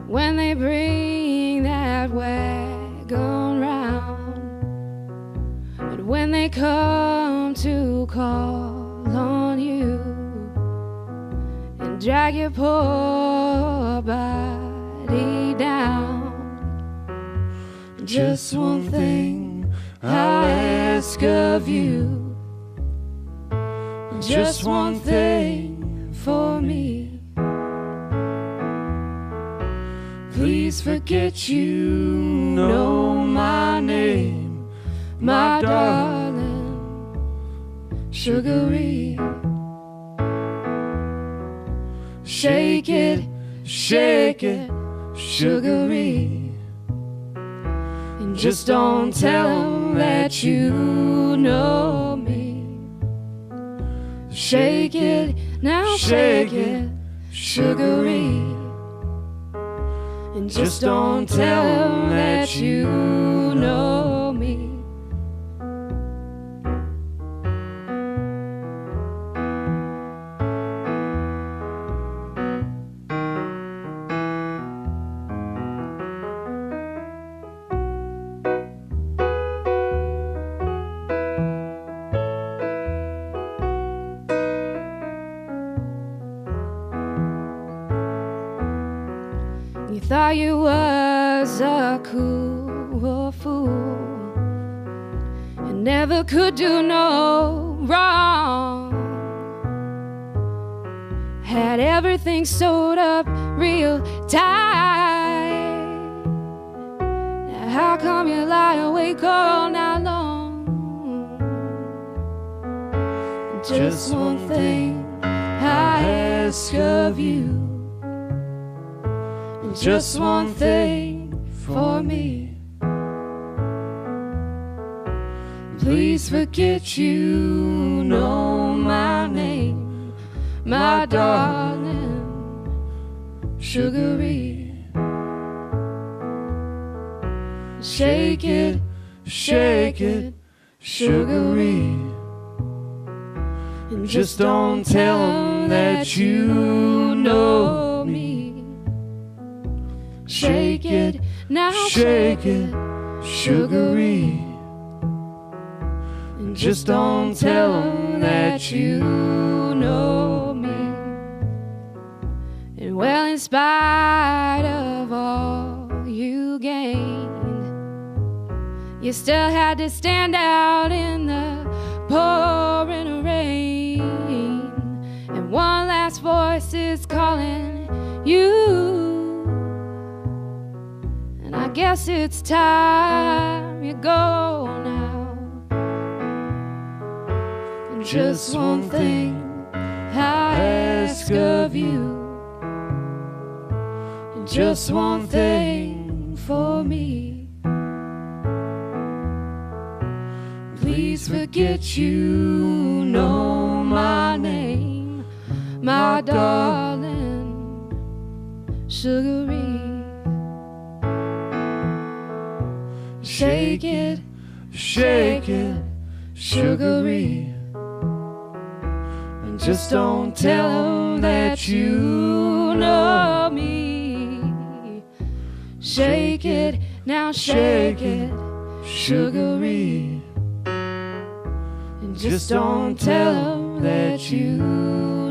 when they bring that wagon round, and when they come to call on you and drag your poor body down. Just one thing I ask of you, just one thing for me. Please forget you know my name, my darling, sugary. Shake it, sugary. And just don't tell them that you know me. Shake it, now shake it, sugary. And just don't tell them that you know me. You thought you was a cool fool and never could do no wrong. Had everything sewed up real tight. Now how come you lie awake all night long? Just one thing I ask of you, just one thing for me. Please forget you know my name, my darling, sugary. Shake it, sugary. And just don't tell them that you know me. Shake it, now shake it, sugary. And just don't tell them that you know me. And well, in spite of all you gained, you still had to stand out in the pouring rain. And one last voice is calling you. And I guess it's time you go now. And just one thing I ask of you, and just one thing for me. Please forget you know my name, my darling, sugary. Shake it, sugary. And just don't tell them that you know me. Shake it, now shake it, sugary. And just don't tell them that you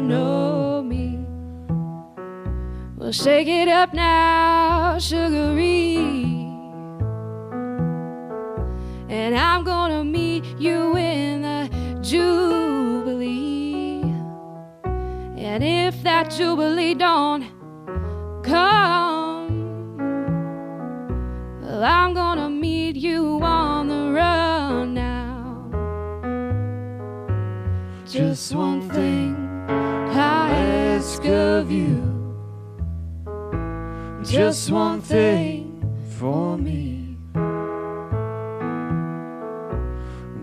know me. Well, shake it up now, sugary. And I'm gonna meet you in the Jubilee. And if that Jubilee don't come, well, I'm gonna meet you on the run now. Just one thing I ask of you, just one thing for me.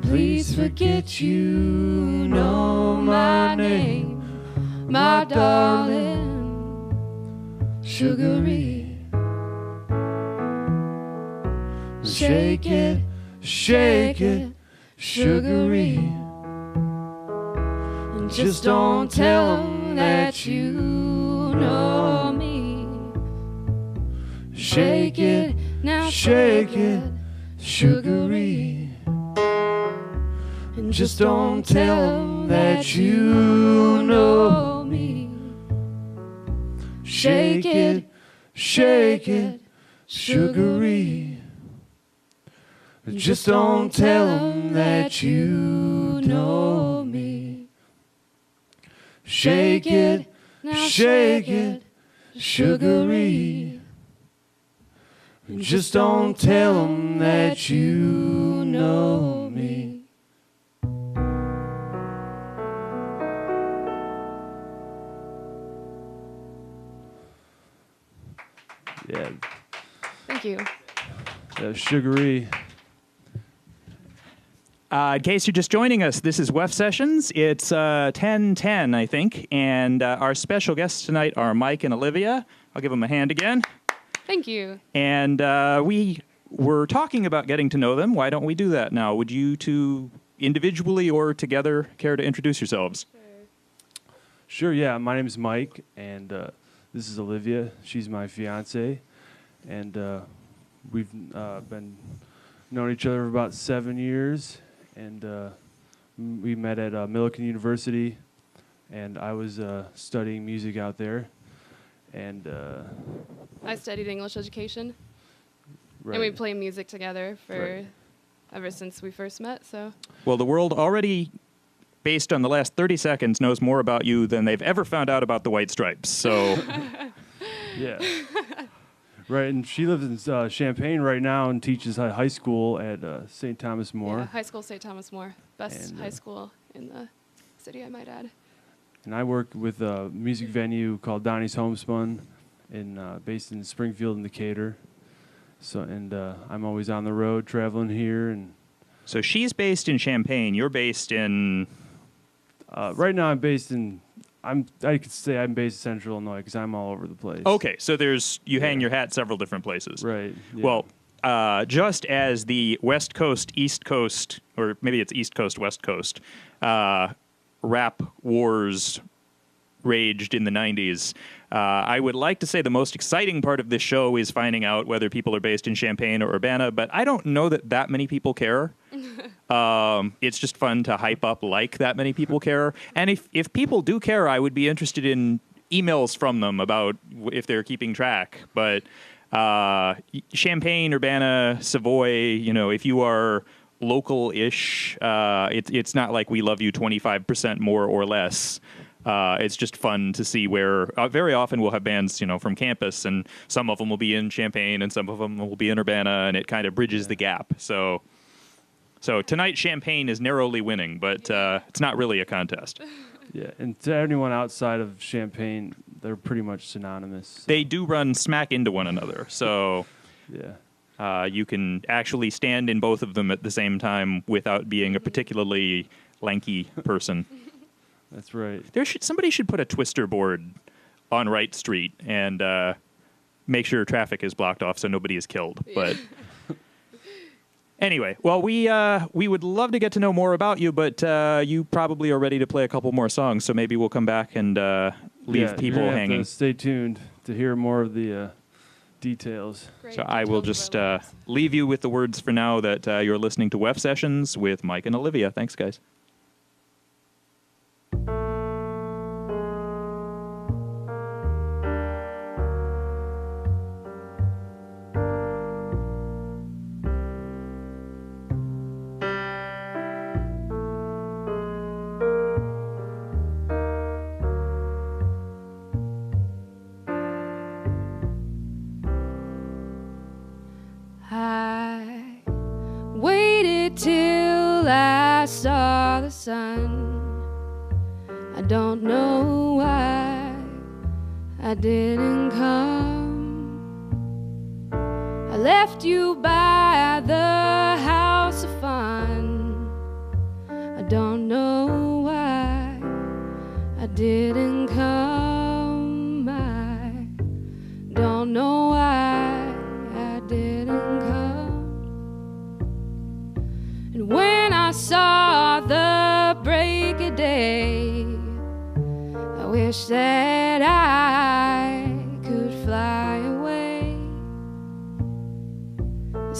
Please forget you know my name, my darling, sugary. Shake it, sugary. And just don't tell them that you know me. Shake it, now shake it, sugary. And just don't tell 'em that you know me. Shake it, sugary. Just don't tell 'em that you know me. Shake it, now shake it, sugary. Just don't tell 'em that you know me. Yeah. Thank you. Sugary. In case you're just joining us, this is WEFT Sessions. It's 10:10, I think, and our special guests tonight are Mike and Olivia. I'll give them a hand again. Thank you. And we were talking about getting to know them. Why don't we do that now? Would you two, individually or together, care to introduce yourselves? Sure, yeah. My name is Mike, and this is Olivia. She's my fiance, and we've been known each other for about 7 years, and we met at Millikan University, and I was studying music out there, and I studied English education, right. and we play music together for ever since we first met. So, Well, the world already, based on the last 30 seconds, knows more about you than they've ever found out about the White Stripes. So, Yeah. Right, and she lives in Champaign right now and teaches at high school at St. Thomas More. yeah, high school St. Thomas More, best And, high school in the city, I might add. And I work with a music venue called Donnie's Homespun, based in Springfield and Decatur. So, and I'm always on the road traveling here. And so she's based in Champaign. You're based in... right now I'm based in... I could say I'm based in Central Illinois because I'm all over the place. Okay, so you hang your hat several different places. Right. Yeah. Well, just as the West Coast, East Coast, or maybe it's East Coast, West Coast, rap wars raged in the 90s, I would like to say the most exciting part of this show is finding out whether people are based in Champaign or Urbana, but I don't know that many people care. It's just fun to hype up like that many people care. And if people do care, I would be interested in emails from them about if they're keeping track. But Champaign, Urbana, Savoy, if you are local-ish, it's not like we love you 25% more or less. It's just fun to see where very often we'll have bands, from campus, and some of them will be in Champaign and some of them will be in Urbana, and it kind of bridges the gap. So tonight Champaign is narrowly winning, but it's not really a contest. Yeah, and to anyone outside of Champaign, they're pretty much synonymous. So. They do run smack into one another, so yeah. You can actually stand in both of them at the same time without being a particularly lanky person. That's right. Somebody should put a twister board on Wright Street and make sure traffic is blocked off so nobody is killed. Yeah. But anyway, well, we would love to get to know more about you, but you probably are ready to play a couple more songs, so maybe we'll come back and leave people you're gonna hanging. have to stay tuned to hear more of the details. Great So I will details just of our lives. leave you with the words for now that you're listening to WEF Sessions with Mike and Olivia. Thanks, guys. I waited till I saw the sun. I don't know why I didn't come. I left you by the house of fun. I don't know why I didn't come. I don't know why I didn't come. And when I saw the break of day, I wish that I could fly away.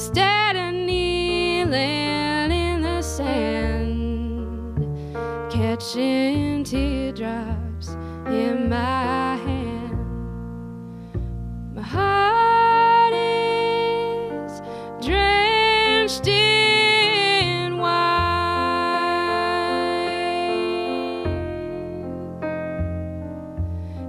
instead of kneeling in the sand, catching teardrops in my hand. My heart is drenched in wine,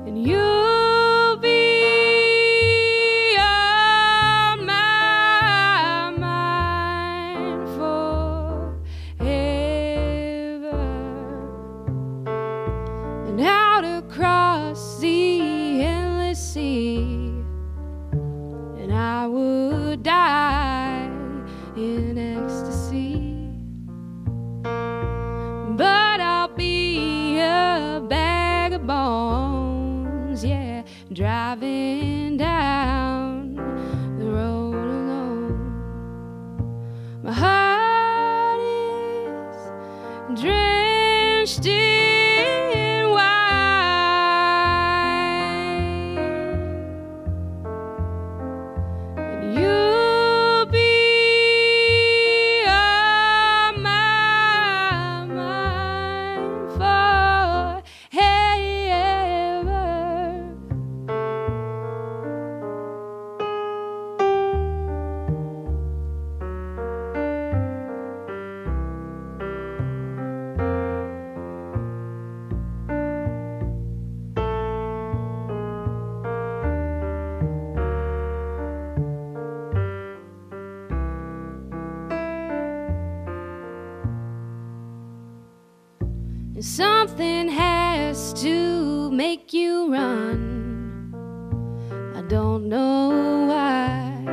and you'll be on my mind forever. And out across the endless sea, and I would die in ecstasy, but I'll be a bag of bones, yeah, driving down the road alone. My heart is drenched in wine, and you'll be on my mind forever. And something has to make you run. I don't know why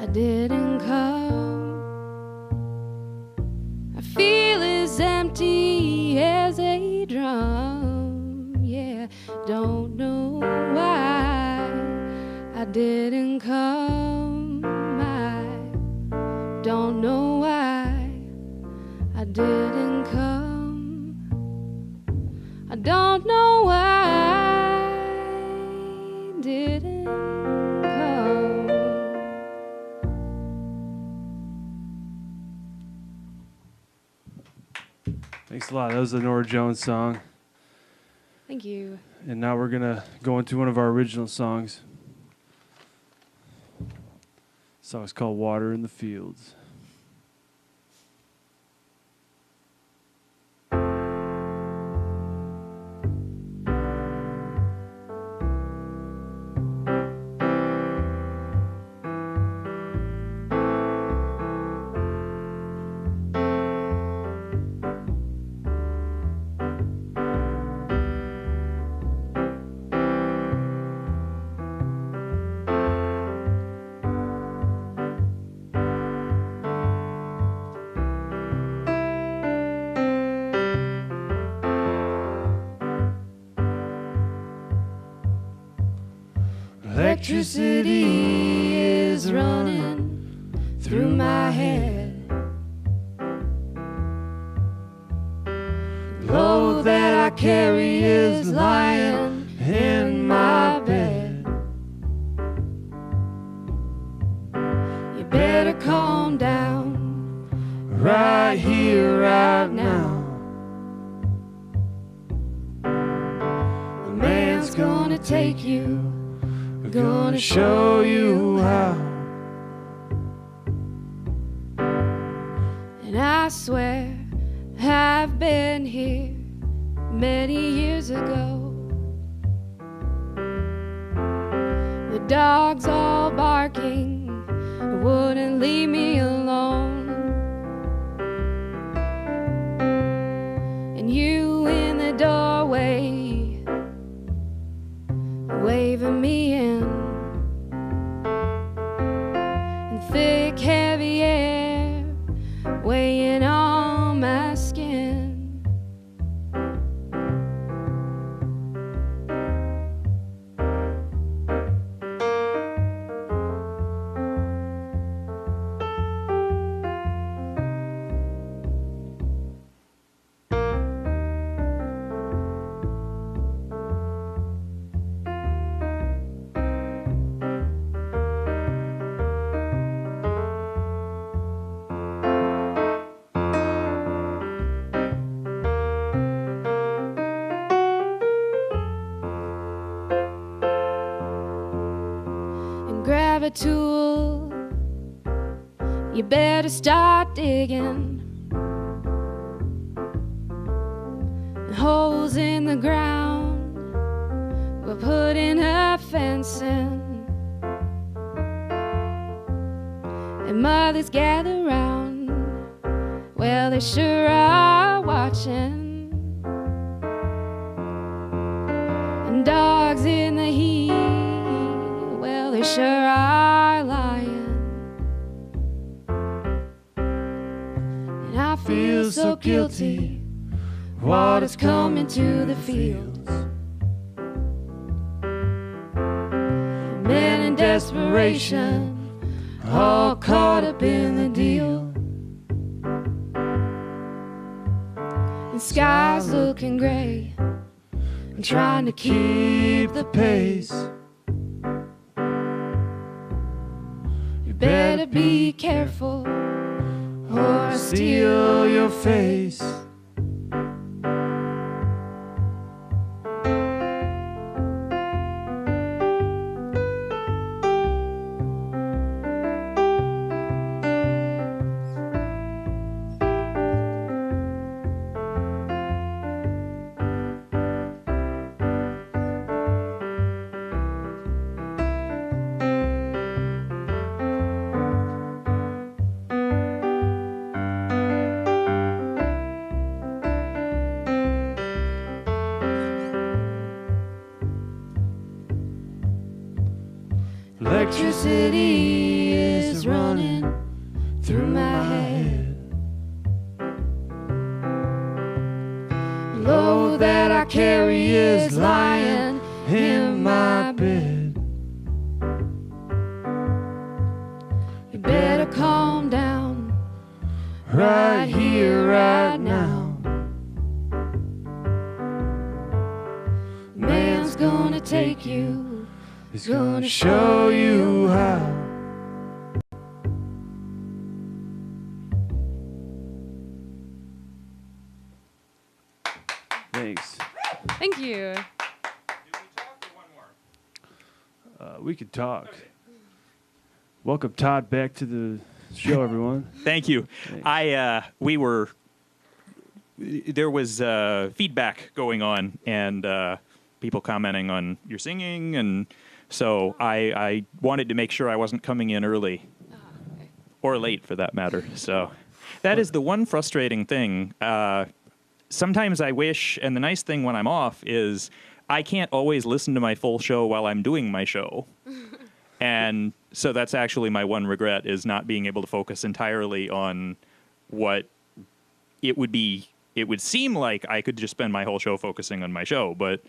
I didn't come. I feel as empty as a drum. Yeah, don't know why I didn't come. I don't know why I didn't come. I don't know why I didn't come. Thanks a lot. That was the Nora Jones song. Thank you. And now we're going to go into one of our original songs. The song's called Water in the Fields. Electricity is running through my head. The load that I carry is lying in my bed. You better calm down right here, right now. The man's gonna take you, gonna show you how. And I swear I've been here many years ago. The dogs all barking wouldn't leave me alone. And you in the doorway waving me in, and thick heavy air weighing on my skin. grab a tool. You better start digging. Holes in the ground, we're putting a fence in. And mothers gather round, well, they sure are watching. And dogs in the heat, well, they sure are lying. And I feel so guilty, water's coming to the fields. Men in desperation, all caught up in the deal. And sky's looking gray, I'm trying to keep the pace. You better be careful, or I'll steal your face. Electricity is running through my head. The load that I carry is lying in my bed. You better calm down right here, right now. Man's gonna take you, he's gonna show you how. Thanks. Thank you. We could talk. Welcome, Todd, back to the show, everyone. Thank you. Thanks. There was feedback going on and people commenting on your singing, and so I wanted to make sure I wasn't coming in early or late for that matter. So that is the one frustrating thing. Sometimes I wish, and the nice thing when I'm off is I can't always listen to my full show while I'm doing my show. And so that's actually my one regret, is not being able to focus entirely on what it would be. It would seem like I could just spend my whole show focusing on my show, but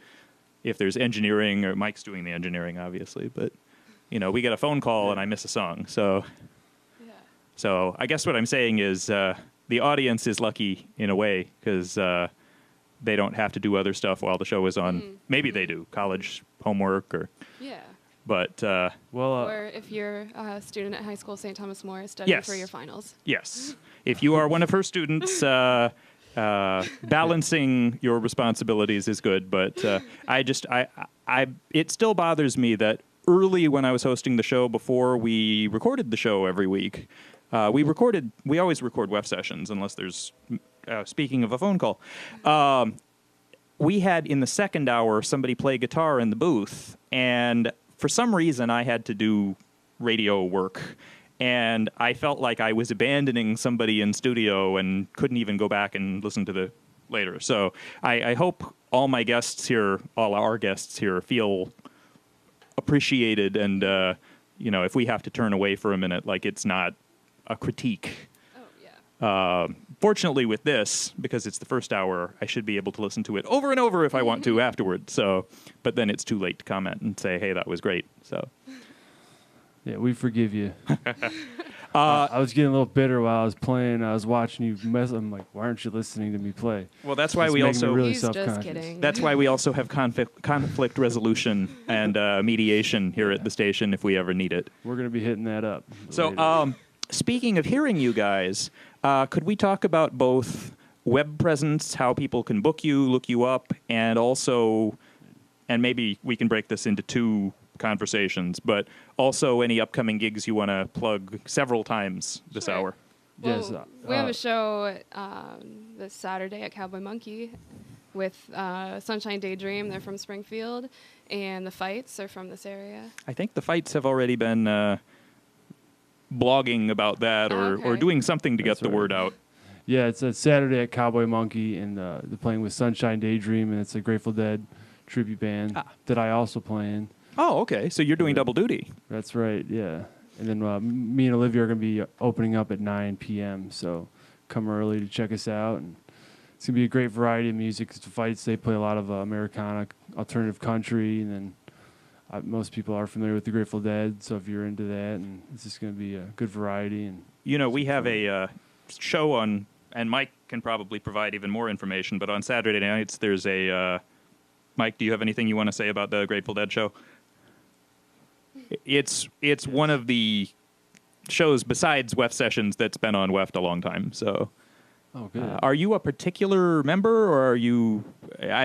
if there's engineering, or Mike's doing the engineering, obviously, but you know, we get a phone call and I miss a song. So, so I guess what I'm saying is the audience is lucky in a way, because they don't have to do other stuff while the show is on. Maybe they do, college homework or. Yeah. But or if you're a student at High School St. Thomas More studying for your finals. Yes. If you are one of her students, balancing your responsibilities is good. But it still bothers me that early when I was hosting the show, before we recorded the show every week, we always record WEFT sessions unless there's, speaking of a phone call, we had in the second hour somebody play guitar in the booth, and for some reason I had to do radio work, and I felt like I was abandoning somebody in studio and couldn't even go back and listen to the later. So I hope all our guests here feel appreciated, and you know, if we have to turn away for a minute, like it's not a critique. Fortunately with this, because it's the first hour, I should be able to listen to it over and over if I want to afterward. So, but then it's too late to comment and say, hey, that was great. So, yeah, we forgive you. I was getting a little bitter while I was playing. I was watching you mess. I'm like, why aren't you listening to me play? Well, that's why we also really He's just kidding. That's why we also have conflict resolution and mediation here at the station if we ever need it. We're gonna be hitting that up. So, speaking of hearing you guys, could we talk about both web presence, how people can book you, look you up, and also, and maybe we can break this into two conversations, but also any upcoming gigs you want to plug several times this Sure. hour. Well, Yes, we have a show this Saturday at Cowboy Monkey with Sunshine Daydream. They're from Springfield, and the Fights are from this area. I think the Fights have already been blogging about that or Okay. doing something to That's get the right. word out. Yeah, it's a Saturday at Cowboy Monkey, and they're playing with Sunshine Daydream, and it's a Grateful Dead tribute band that I also play in. Oh, okay. So you're doing double duty. That's right, yeah. And then me and Olivia are going to be opening up at 9 p.m., so come early to check us out. And it's going to be a great variety of music. The Fights, they play a lot of Americana, alternative country, and then most people are familiar with the Grateful Dead, so if you're into that, and it's just going to be a good variety. And You know, we have a show on, and Mike can probably provide even more information, but on Saturday nights there's a... Mike, do you have anything you want to say about the Grateful Dead show? It's one of the shows besides WEFT Sessions that's been on WEFT a long time. So, oh, good. are you a particular member, or are you?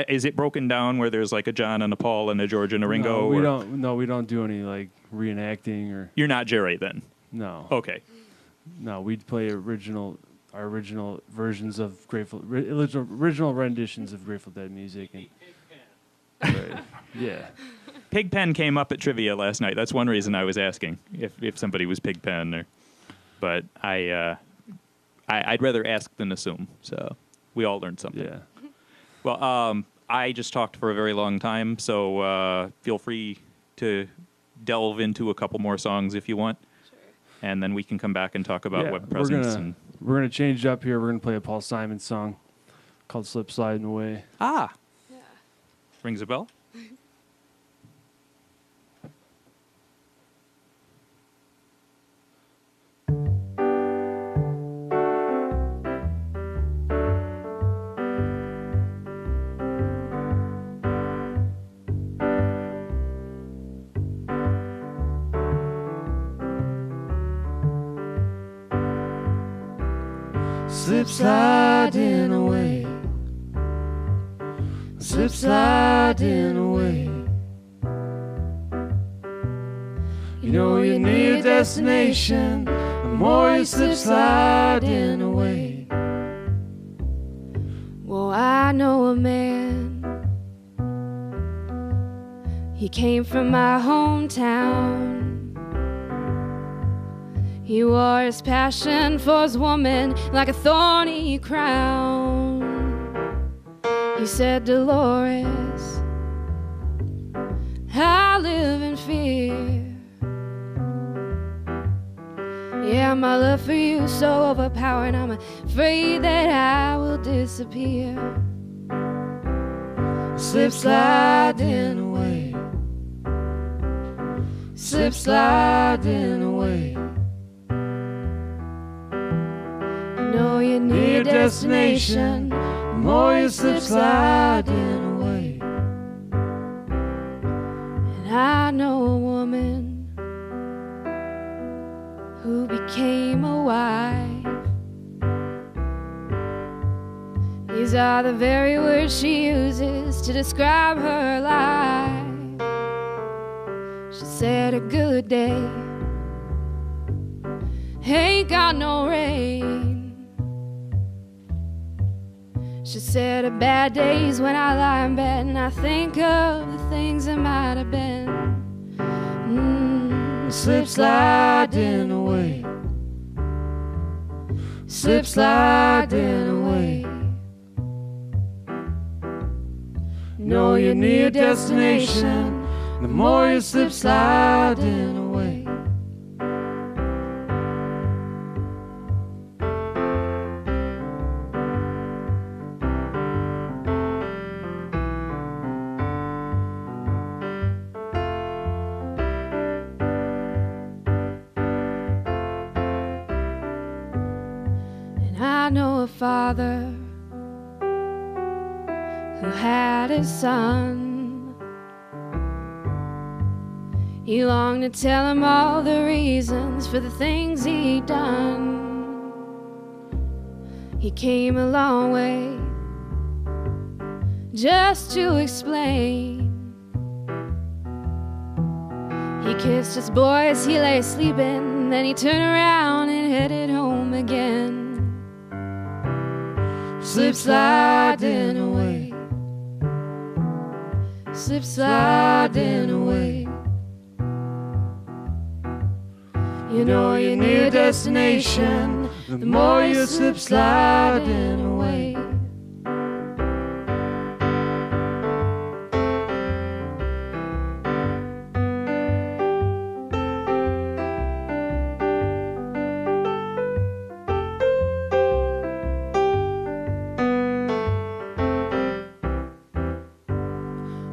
Is it broken down where there's like a John and a Paul and a George and a Ringo? No, we don't. No, we don't do any like reenacting or. You're not Jerry then. No. Okay. No, we play our original versions of original renditions of Grateful Dead music. And, right. Yeah. Pigpen came up at trivia last night. That's one reason I was asking if somebody was Pigpen, but I'd rather ask than assume. So we all learned something. Yeah. Well, I just talked for a very long time, so feel free to delve into a couple more songs if you want. Sure. And then we can come back and talk about Yeah, web presence. We're gonna change it up here. We're gonna play a Paul Simon song called "Slip Sliding Away." Yeah. Rings a bell? Slip sliding away, slip sliding away. You know you're near your destination, the more you slip sliding away. Well, I know a man. He came from my hometown. He wore his passion for his woman like a thorny crown. He said, Dolores, I live in fear. Yeah, my love for you is so overpowering, I'm afraid that I will disappear. Slip sliding away, slip sliding away. You know you're near your destination, the more you slip sliding away. and I know a woman who became a wife. These are the very words she uses to describe her life. She said a good day ain't got no rain. She said a bad day's when I lie in bed and I think of the things that might have been. Slip sliding away, slip sliding away. Know you're near your destination, the more you slip sliding away. And I know a father who had a son. He longed to tell him all the reasons for the things he'd done. He came a long way just to explain He kissed his boy as he lay sleeping, then he turned around and headed home again. Slip sliding away, slip sliding away. You know you're near destination, the more you slip sliding away.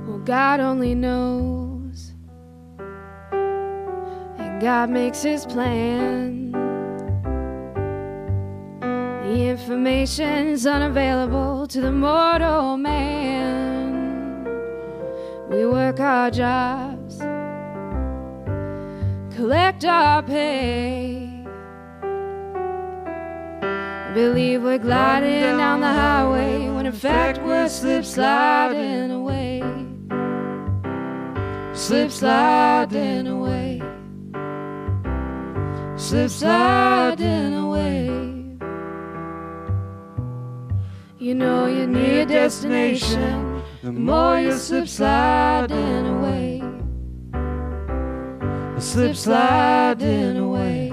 Well, God only knows, and God makes his plan. The information is unavailable to the mortal man. We work our jobs, collect our pay, believe we're gliding down the highway when in fact we're slip sliding away. Slip sliding away, slip sliding away. You know you're near destination, the more you slip sliding away. Slip sliding away,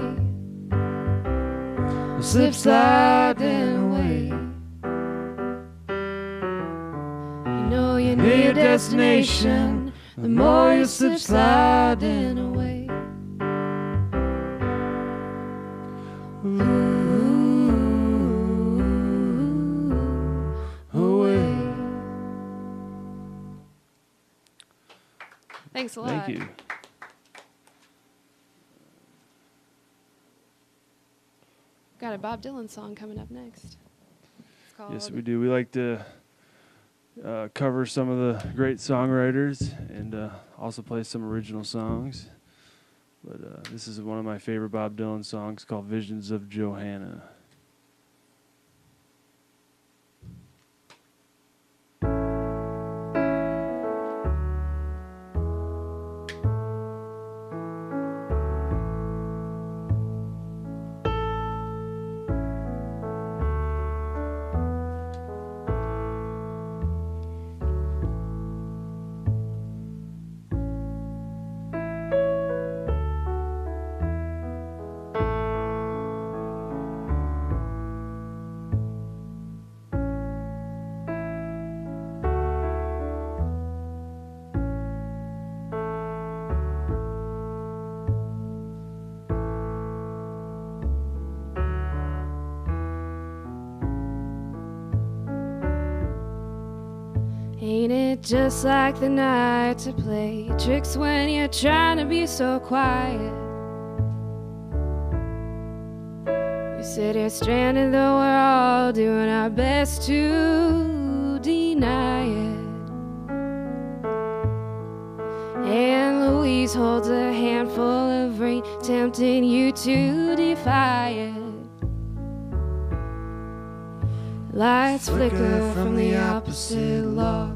slip sliding away. You know you're near destination, the more you slip sliding away. Away. Thanks a lot. Thank you. Got a Bob Dylan song coming up next. It's called Yes, we do. We like to cover some of the great songwriters and also play some original songs. But this is one of my favorite Bob Dylan songs called Visions of Johanna. Ain't it just like the night to play tricks when you're trying to be so quiet? You said you're stranded, though we're all doing our best to deny it. And Louise holds a handful of rain, tempting you to defy it. Lights flicker from the opposite loft.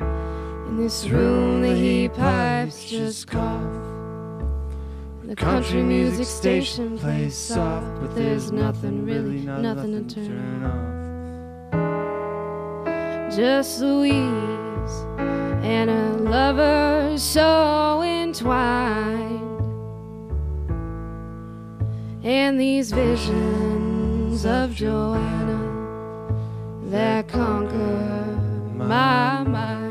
In this room the heat pipes just cough. The country music station plays soft, but there's nothing really, nothing to turn off. Just Louise and a lover so entwined, and these visions of Joanna that conquer my mind.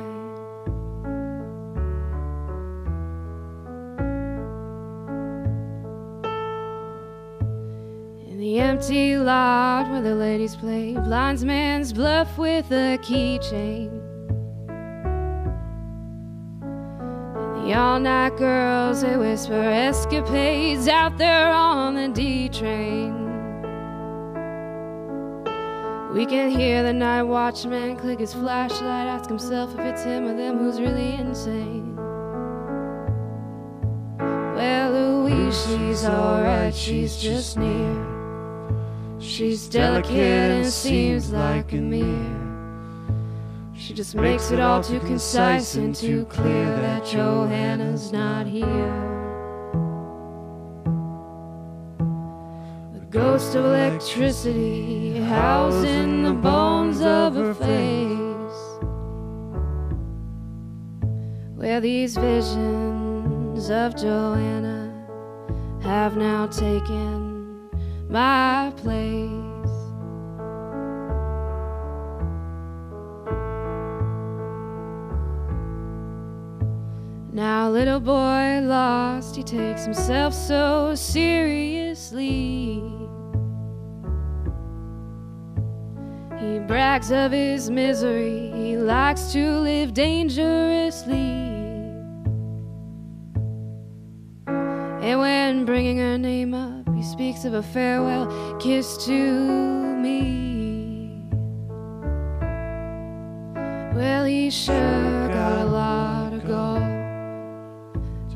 In the empty lot where the ladies play blindsman's bluff with a keychain, and the all-night girls, they whisper escapades out there on the D train. We can hear the night watchman click his flashlight, ask himself if it's him or them who's really insane. Well, Louise, she's alright, she's just near. She's delicate and seems like a mirror. She just makes it all too concise and too clear that Johanna's not here. ghost of electricity housed in the bones of her face, where these visions of Joanna have now taken my place. Now little boy lost, he takes himself so seriously. He brags of his misery, he likes to live dangerously. And when bringing her name up, he speaks of a farewell kiss to me. Well, he sure got a lot of gall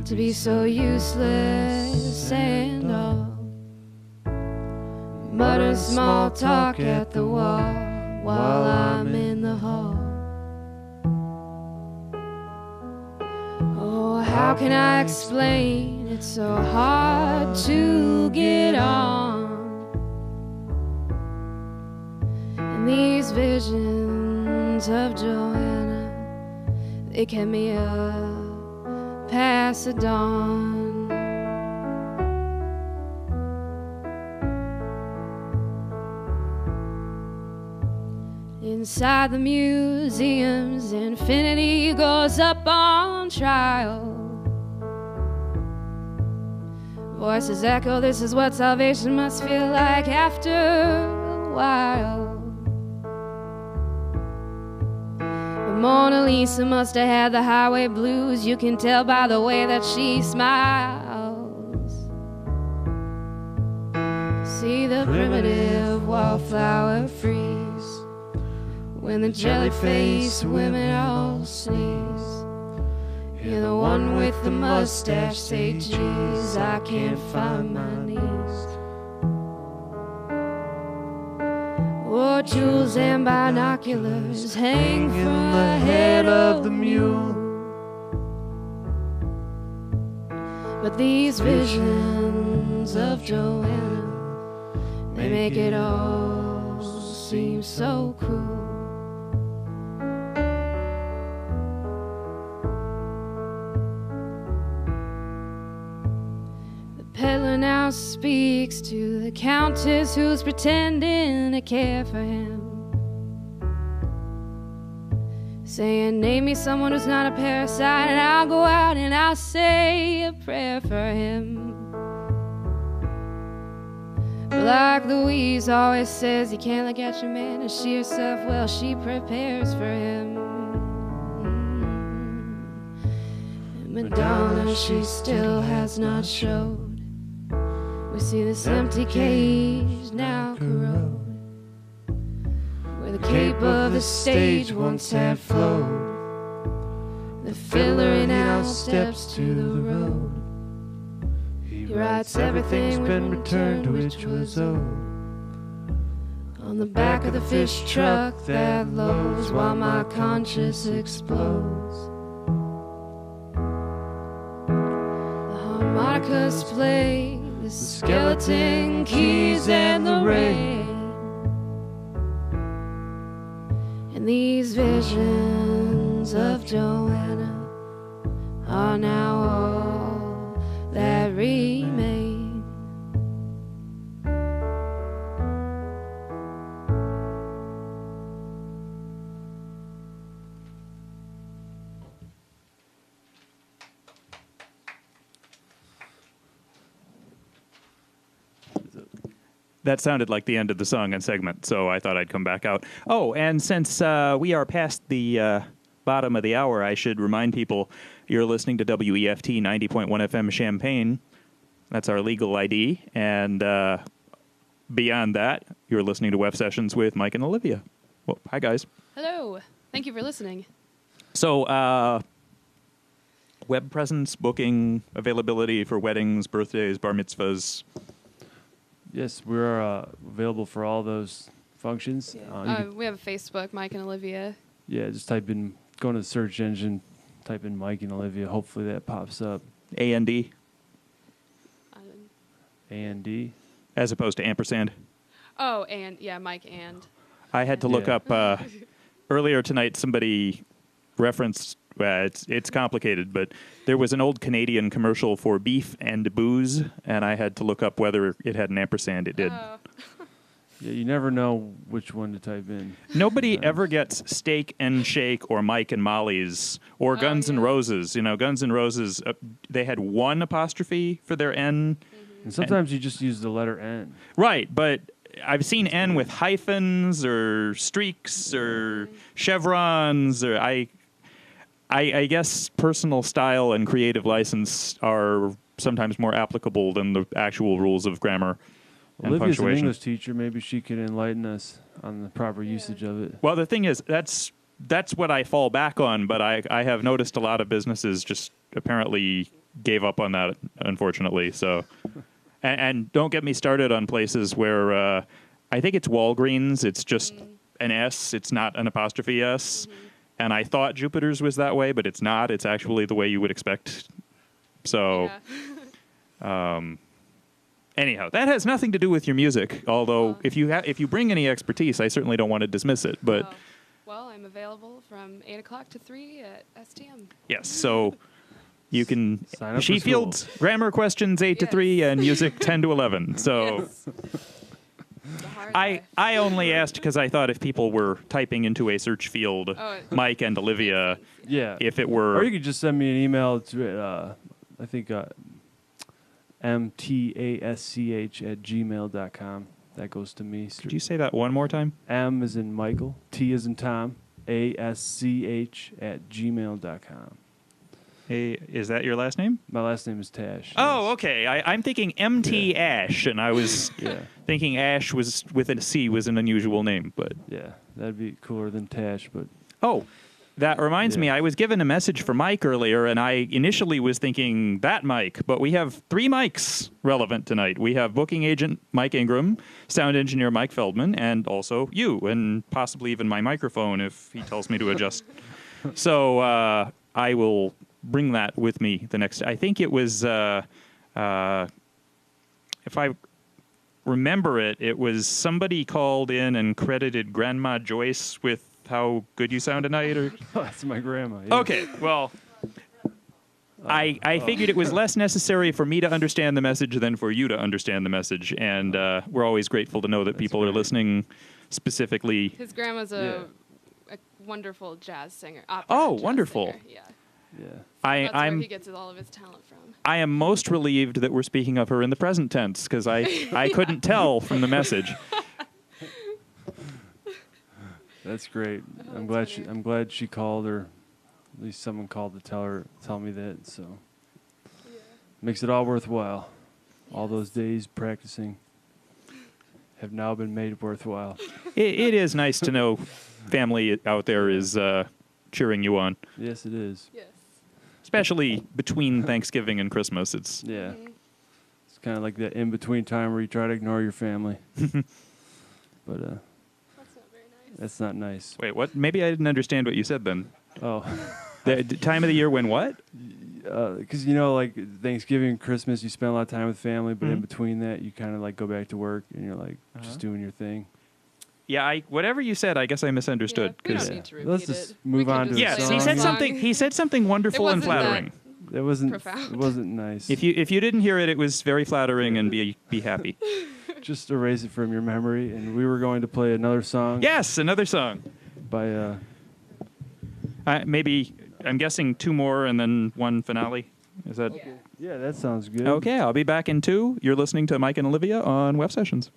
to be so useless and all. Mutter small talk at the wall while I'm in the hall. Oh, how can I explain? It's so hard to get on. And these visions of Joanna, they kept me up past the dawn. Inside the museums, infinity goes up on trial. Voices echo, this is what salvation must feel like after a while. Mona Lisa must have had the highway blues. You can tell by the way that she smiles. See the primitive wallflower freeze when the jelly-faced women all sneeze. Hear the one with the mustache say, geez, I can't find my knees. Oh, jewels and binoculars hang from the head of the mule. But these visions of Joanna, they make it all seem so cruel. Peddler now speaks to the countess who's pretending to care for him, saying, name me someone who's not a parasite and I'll go out and I'll say a prayer for him. But like Louise always says, you can't look at your man, and she herself, well, she prepares for him. And Madonna, she still has not showed. We see this empty cage now corrode, where the cape of the stage once had flowed. The fiddler now steps to the road. He writes everything's been returned which was owed on the back of the fish truck that loads while my conscience explodes. The harmonicas play, the skeleton keys and the rain, and these visions of Joanna are now all that remain. That sounded like the end of the song and segment, so I thought I'd come back out. Oh, and since we are past the bottom of the hour, I should remind people you're listening to WEFT 90.1 FM Champaign. That's our legal ID. And beyond that, you're listening to WEF Sessions with Mike and Olivia. Well, hi, guys. Hello. Thank you for listening. So, web presence, booking, availability for weddings, birthdays, bar mitzvahs. Yes, we're available for all those functions. We have a Facebook, Mike and Olivia. Yeah, just type in, go into the search engine, type in Mike and Olivia. Hopefully that pops up. A&D. A&D. as opposed to ampersand. Oh, and yeah, Mike and. I had to look Yeah. up earlier tonight. Somebody referenced. It's complicated, but there was an old Canadian commercial for beef and booze, and I had to look up whether it had an ampersand. It did. Oh. Yeah, you never know which one to type in. Nobody ever gets Steak and Shake or Mike and Molly's or Guns N' yeah. Roses. You know, Guns N' Roses, they had one apostrophe for their N. And sometimes you just use the letter N. Right, but I've seen N with hyphens or streaks or chevrons. Or I guess personal style and creative license are sometimes more applicable than the actual rules of grammar and Olivia's an punctuation. English teacher. Maybe she could enlighten us on the proper usage of it. Well, the thing is, that's what I fall back on, but I have noticed a lot of businesses just apparently gave up on that, unfortunately. So, and don't get me started on places where I think it's Walgreens. It's just an S. It's not an apostrophe S. And I thought Jupiter's was that way, but it's not. It's actually the way you would expect. So, Yeah. anyhow, that has nothing to do with your music. Although, if you bring any expertise, I certainly don't want to dismiss it. But Well, I'm available from 8 o'clock to 3 at STM. yes, so you can. Sign up She for school. fields grammar questions 8 to Yes. 3 and music 10 to 11. So. Yes. The hard I, way. I only asked because I thought if people were typing into a search field, Oh, Mike and Olivia, Yeah. if it were... Or you could just send me an email to, I think, mtasch@gmail.com. That goes to me. Could you say that one more time? M is in Michael, T is in Tom, ASCH@gmail.com. Hey, is that your last name? My last name is Tash. Oh, yes. okay. I'm thinking MT Ash, and I was Yeah, thinking Ash was with a C was an unusual name. But yeah. That'd be cooler than Tash, but oh, that reminds me. Yeah. I was given a message for Mike earlier, and I initially was thinking that Mike, but we have 3 Mikes relevant tonight. We have booking agent Mike Ingram, sound engineer Mike Feldman, and also you, and possibly even my microphone if he tells me to adjust. So I will bring that with me the next. I think it was, if I remember it, it was somebody called in and credited Grandma Joyce with how good you sound tonight. Or that's my grandma. Yeah. okay, well, I figured it was less necessary for me to understand the message than for you to understand the message, and we're always grateful to know that people are great. listening specifically. his grandma's a wonderful jazz singer. Oh, jazz wonderful. singer, Yeah. Yeah. That's where I'm he gets all of his talent from. I am most relieved that we're speaking of her in the present tense because I couldn't tell from the message. That's great. Oh, I'm that's glad funny. I'm glad she called, or at least someone called to tell me that. So Yeah. makes it all worthwhile. All those days practicing have now been made worthwhile. It is nice to know family out there is cheering you on, Yes, it is. Yes. especially between Thanksgiving and Christmas. It's Yeah. It's kind of like that in between time where you try to ignore your family. But That's not very nice. that's not nice. wait, what? Maybe I didn't understand what you said then. Oh. The time of the year when what? Because like Thanksgiving and Christmas, you spend a lot of time with family, but in Mhm. between that, you kind of like go back to work and you're like just doing your thing. Yeah, whatever you said, I guess I misunderstood. Yeah, we 'cause- don't need to repeat Let's just it. move We can on to just the yes, play song. he said the something. song. He said something wonderful and wasn't that- flattering. It wasn't. Profound. It wasn't nice. If you didn't hear it, it was very flattering, and be happy. Just erase it from your memory, and we were going to play another song. Yes, another song. By Maybe I'm guessing 2 more and then 1 finale. Is that yeah, that sounds good. okay? I'll be back in 2. You're listening to Mike and Olivia on WEFT Sessions.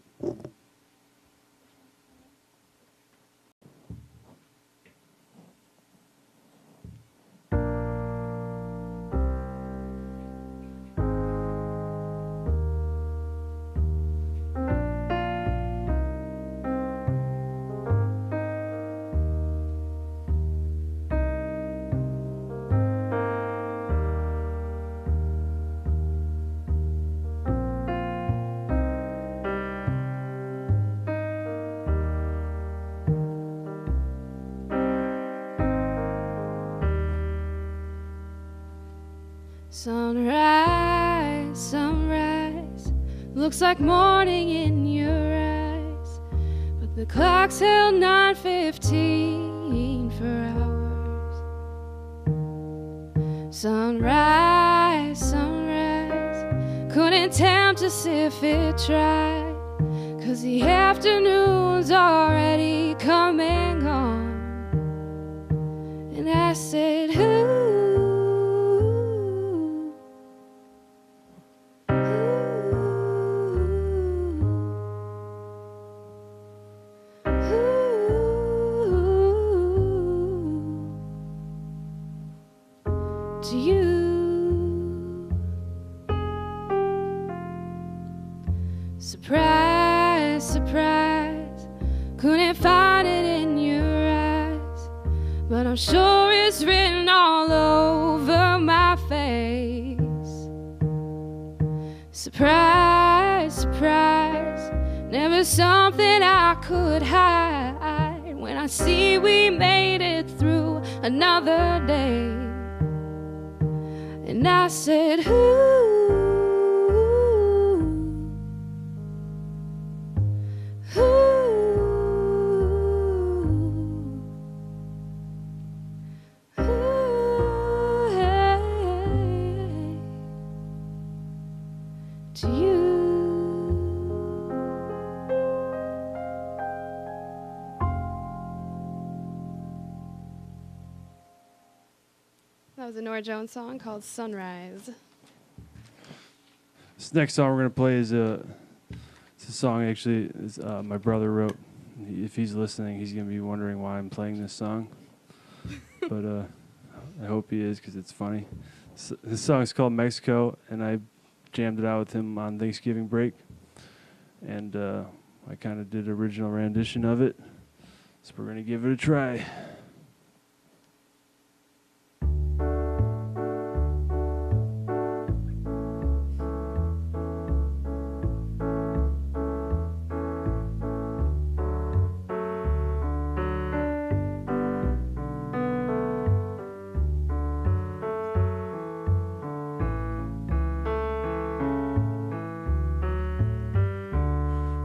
Sunrise, sunrise, Looks like morning in your eyes, but the clock's held 9:15 for hours. Sunrise, sunrise, couldn't tempt us if it tried, 'cause the afternoon's already come and gone. And I said, ooh. To you. Surprise, surprise, couldn't find it in your eyes, but I'm sure it's written all over my face. Surprise, surprise, never something I could hide. When I see we made it through another day. And I said, ooh, ooh, ooh, hey, to you. That was a Norah Jones song called Sunrise. This next song we're going to play is it's a song actually my brother wrote. If he's listening, he's going to be wondering why I'm playing this song. But I hope he is, because it's funny. This song is called Mexico, and I jammed it out with him on Thanksgiving break. And I kind of did an original rendition of it. So we're going to give it a try.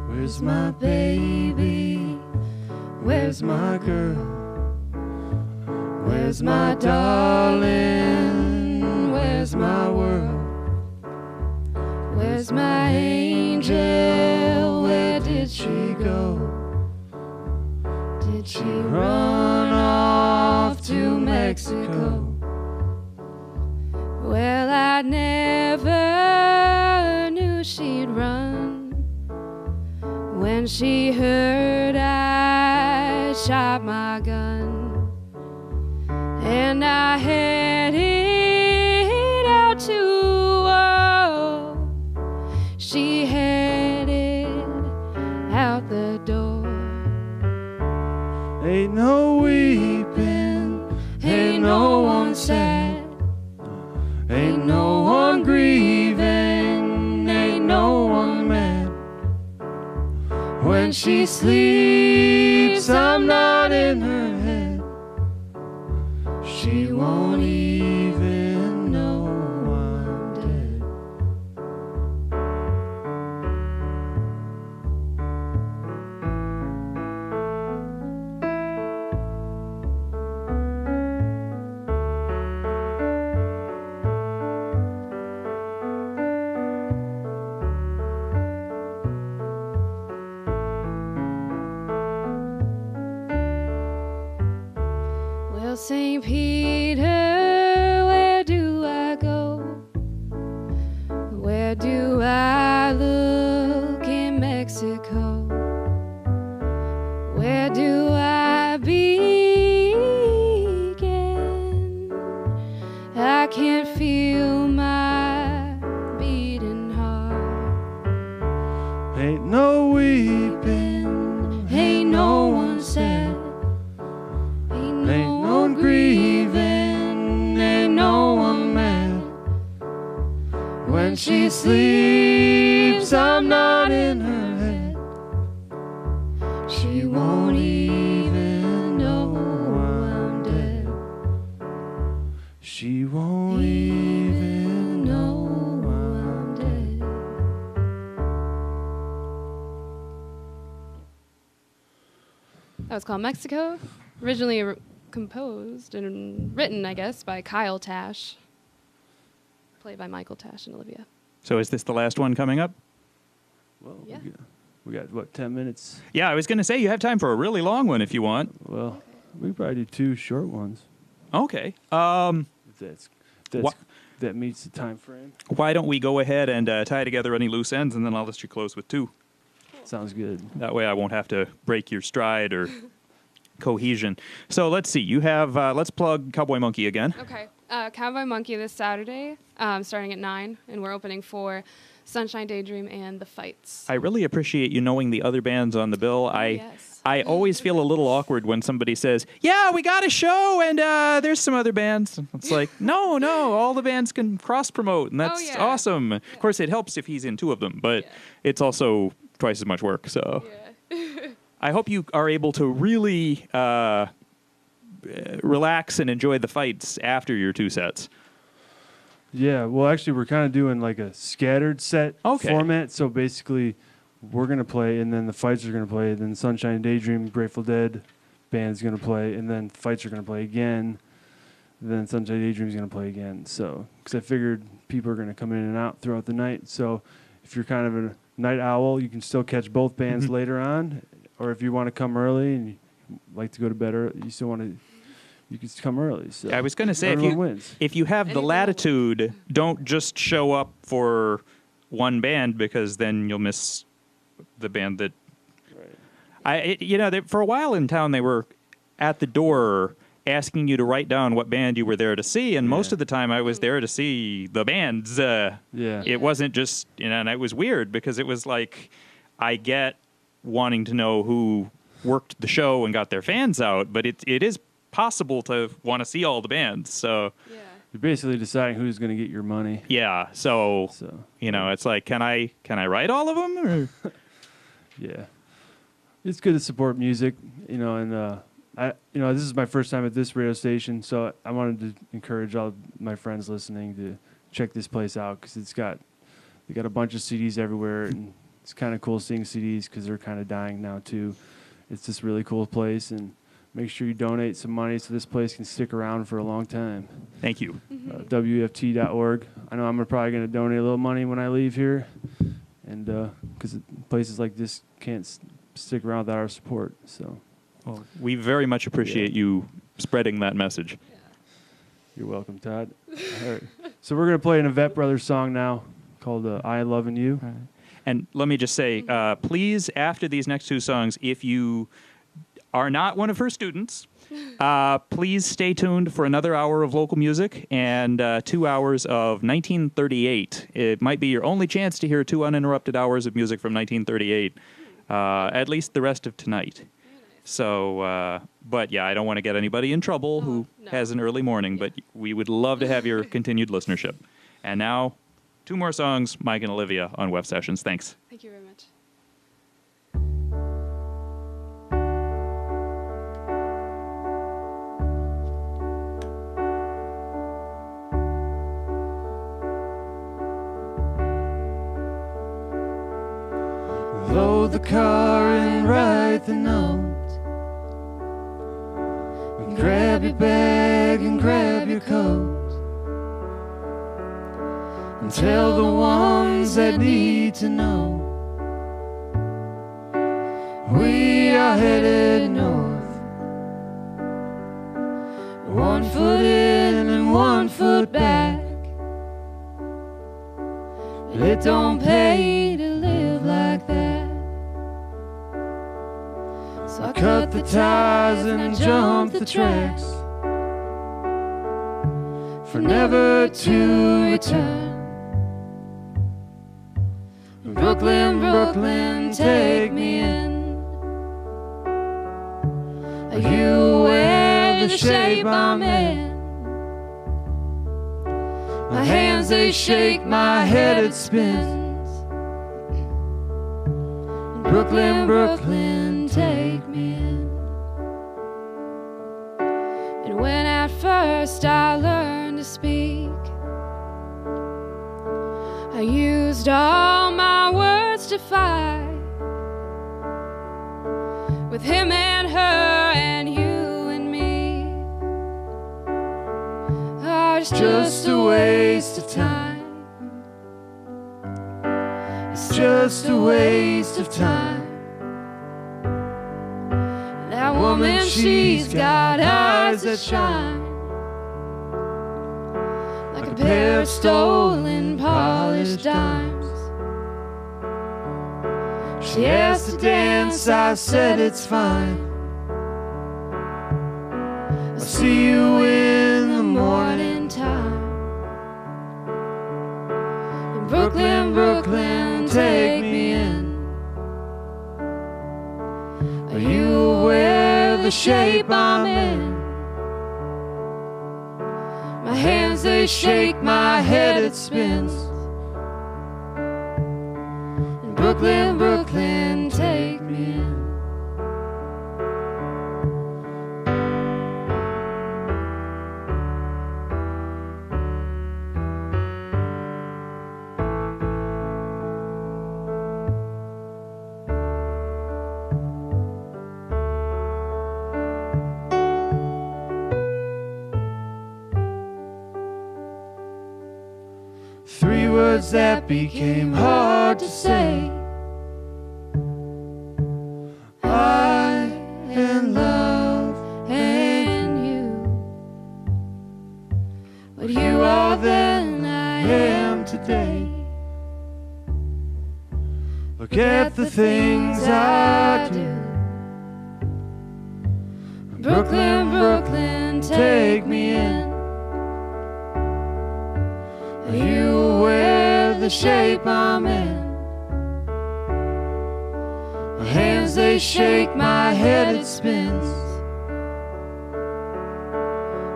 Where's my baby? Where's my girl? Where's my darling? Where's my world? Where's my angel? Where did she go? Did she run off to Mexico? Well, I never knew she'd run. When she heard I shot my gun, and I headed out to war, she headed out the door. Ain't no weeping, ain't no one sad, ain't no one grieving, ain't no one mad. When she sleeps, I'm not in her head. She won't even know I'm dead. Well, St. Peter, where do I go? Where do I look in Mexico? Where do I begin? I can't feel my beating heart. Ain't no weeping, ain't no one sad. Ain't no one grieving, ain't no one mad. When she sleeps, I'm not in her head. She won't even know I'm dead. She won't even know I'm dead. That was called Mexico. Originally composed and written, I guess, by Kyle Tash. Played by Michael Tash and Olivia. So is this the last one coming up? Well, Yeah. we got, what, 10 minutes? Yeah, I was going to say you have time for a really long one if you want. Well, we could probably do 2 short ones. Okay. If Wha- that meets the time frame. Why don't we go ahead and tie together any loose ends, and then I'll let you close with 2. Sounds good. That way I won't have to break your stride or cohesion. So let's see. You have, let's plug Cowboy Monkey again. Okay. Cowboy Monkey this Saturday, starting at 9, and we're opening for Sunshine Daydream and The Fights. I really appreciate you knowing the other bands on the bill. Yes. I always feel a little awkward when somebody says, yeah, we got a show and there's some other bands. It's like, no, all the bands can cross-promote, and that's awesome. Yeah. Of course, it helps if he's in 2 of them, but it's also twice as much work. So I hope you are able to really relax and enjoy the fights after your 2 sets. Yeah, well, actually, we're kind of doing like a scattered set format. So basically, we're going to play, and then the fights are going to play, then Sunshine Daydream, Grateful Dead band's going to play, and then fights are going to play again, then Sunshine Daydream's going to play again. So, because I figured people are going to come in and out throughout the night. So if you're kind of a night owl, you can still catch both bands later on. Or if you want to come early and you like to go to bed early, you still want to, you can come early. So I was going to say, wins. if you have the latitude, don't just show up for one band, because then you'll miss the band that... Right. For a while in town, they were at the door asking you to write down what band you were there to see, and most of the time I was there to see the bands. It wasn't just, and it was weird, because it was like, I get wanting to know who worked the show and got their fans out, but it is possible to want to see all the bands. So you're basically deciding who's going to get your money. Yeah. So it's like, can I write all of them? Or? Yeah, it's good to support music, and this is my first time at this radio station, so I wanted to encourage all my friends listening to check this place out, because they got a bunch of CDs everywhere, and it's kind of cool seeing CDs because they're kind of dying now too. It's this really cool place, and make sure you donate some money so this place can stick around for a long time. Thank you. WEFT.org. I know I'm probably going to donate a little money when I leave here, and because places like this can't stick around without our support. So, well, we very much appreciate you spreading that message. You're welcome, Todd. All right. So we're going to play an Yvette Brothers song now called "I Lovin' You." Right. And let me just say, please, after these next 2 songs, if you are not one of her students, please stay tuned for another hour of local music and 2 hours of 1938. It might be your only chance to hear 2 uninterrupted hours of music from 1938, at least the rest of tonight. So, but yeah, I don't want to get anybody in trouble who has an early morning, but we would love to have your continued listenership. And now, 2 more songs, Mike and Olivia on WEFT Sessions. Thanks. Thank you very much. Load the car and write the note, and grab your bag and grab your coat, and tell the ones that need to know we are headed north. 1 foot in and 1 foot back, but it don't pay to live like that. So I cut the ties and I jumped the tracks, for never to return. Brooklyn, Brooklyn, take me in. Are you aware of the shape I'm in? My hands, they shake, my head, it spins. Brooklyn, Brooklyn, take me in. And when at first I learned to speak, I used all my words to fight with him and her and you and me. Oh, it's just a waste of time. It's just a waste of time. That woman, she's got eyes that shine like a pair of stolen polished dimes. She asked to dance, I said it's fine. I'll see you in the morning time. In Brooklyn, Brooklyn, take me in. Are you aware of the shape I'm in? My hands, they shake, my head, it spins. In Brooklyn, Brooklyn, take me in. Three words that became hard to say. I and love and you. What you are then, I am today. Look at the things I do. Brooklyn, Brooklyn, take me in. Are you aware of the shape I'm in? My hands, they shake, my head, it spins.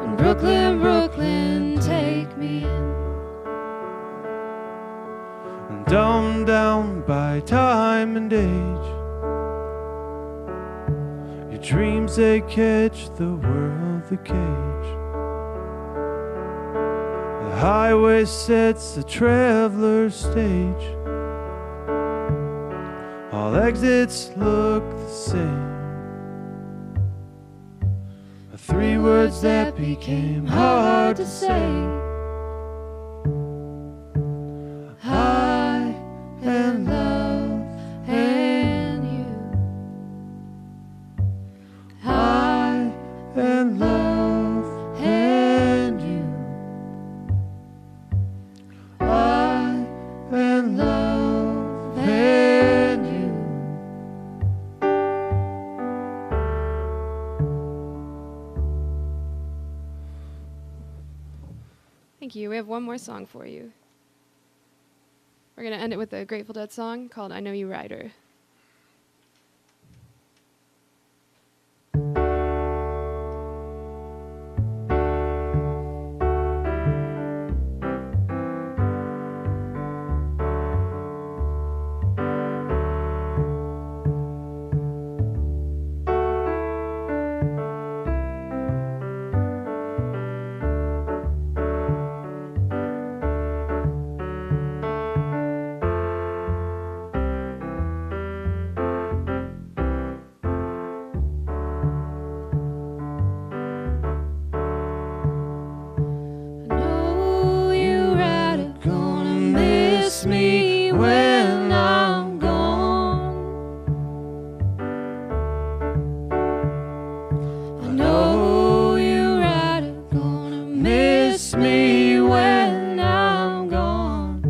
In Brooklyn, Brooklyn, take me in. And dumbed down by time and age, your dreams, they catch the world, the cage. The highway sets the traveler's stage. All exits look the same. The three words that became hard to say. I and love and you. I and love and you. I and love and you. Thank you. We have one more song for you. We're going to end it with a Grateful Dead song called I Know You Rider. Me when I'm gone. I know you're right, gonna miss me when I'm gone.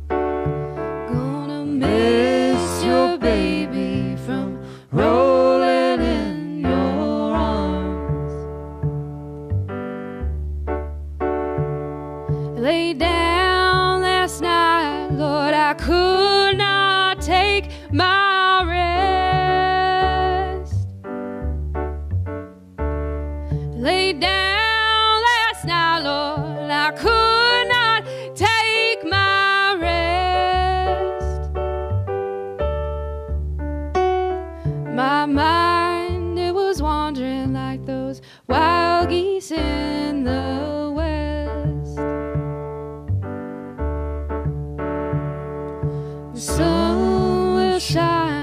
Gonna miss your baby from rolling in your arms. Lay down last night, Lord, I could not take my rest. Lay down last night, Lord, I could not take my rest. My mind, it was wandering like those wild geese in the west. The sun will shine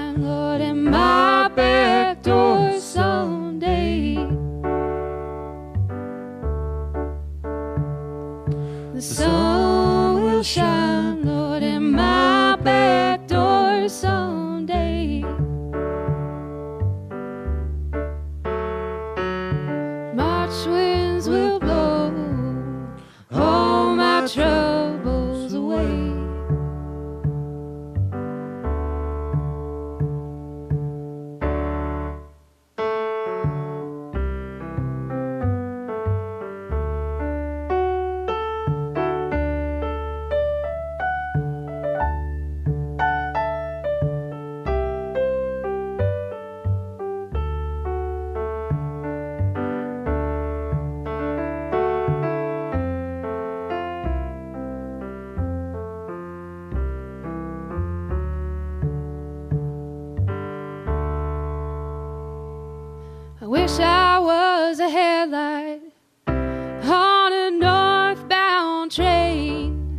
wish I was a headlight on a northbound train.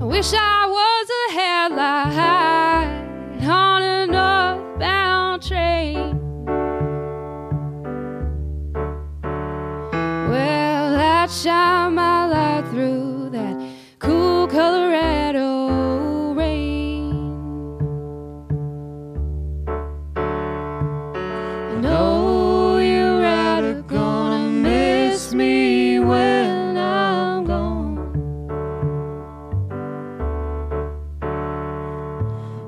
I wish I was a headlight on a northbound train. Well, I'd shine my light through that cool Colorado rain. I know you're rather gonna miss me when I'm gone.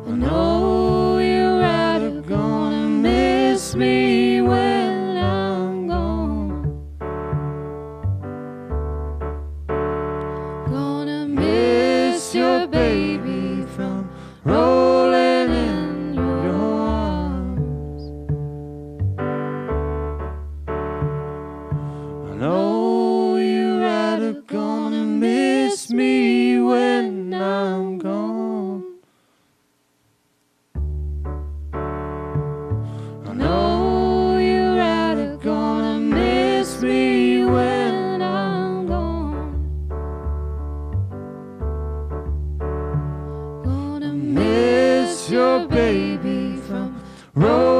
I know you're rather gonna miss me when I'm gone. Gonna miss your baby from rolling in your arms. I know you're rather gonna miss me when I'm gone. I know you're rather gonna miss me when I'm gone. Gonna miss your baby from rolling